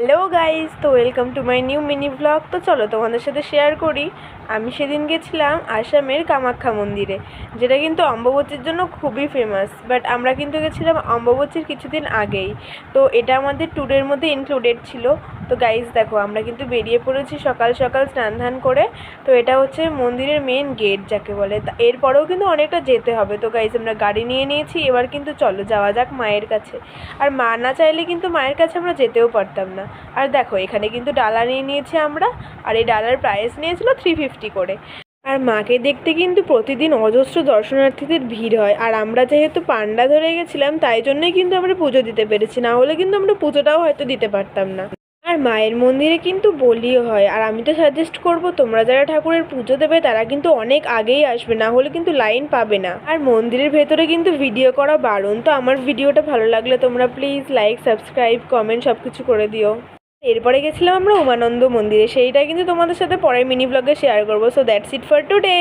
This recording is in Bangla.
হ্যালো গাইজ, তো welcome to my new mini blog. তো চলো তোমাদের সাথে শেয়ার করি। আমি সেদিন গেছিলাম আসামের কামাখ্যা মন্দিরে, যেটা কিন্তু অম্বুবাচীর জন্য খুবই ফেমাস। বাট আমরা কিন্তু গেছিলাম অম্বুবাচীর কিছুদিন আগেই, তো এটা আমাদের ট্যুরের মধ্যে ইনক্লুডেড ছিল। তো গাইজ দেখো, আমরা কিন্তু বেরিয়ে পড়েছি সকাল সকাল স্নান ধান করে। তো এটা হচ্ছে মন্দিরের মেন গেট যাকে বলে। এরপরেও কিন্তু অনেকটা যেতে হবে। তো গাইজ আমরা গাড়ি নিয়ে নিয়েছি, এবার কিন্তু চলো যাওয়া যাক মায়ের কাছে। আর মা না চাইলে কিন্তু মায়ের কাছে আমরা যেতেও পারতাম না। আর দেখো, এখানে কিন্তু ডালা নিয়ে নিয়েছি আমরা, আর এই ডালার প্রাইস নিয়েছিল 350 করে। আর মাকে দেখতে কিন্তু প্রতিদিন অজস্র দর্শনার্থীদের ভিড় হয়। আর আমরা যেহেতু পান্ডা ধরে গেছিলাম, তাই জন্যই কিন্তু আমরা পুজো দিতে পেরেছি, না হলে কিন্তু আমরা পুজোটাও হয়তো দিতে পারতাম না। আর মায়ের মন্দিরে কিন্তু বলিও হয়। আর আমি তো সাজেস্ট করব, তোমরা যারা ঠাকুরের পুজো দেবে তারা কিন্তু অনেক আগেই আসবে, না হলে কিন্তু লাইন পাবে না। আর মন্দিরের ভেতরে কিন্তু ভিডিও করা বারণ। তো আমার ভিডিওটা ভালো লাগলে তোমরা প্লিজ লাইক, সাবস্ক্রাইব, কমেন্ট সব কিছু করে দিও। এরপরে গেছিলাম আমরা উমানন্দ মন্দিরে, সেইটা কিন্তু তোমাদের সাথে পরের মিনি ব্লগে শেয়ার করবো। So that's it for today.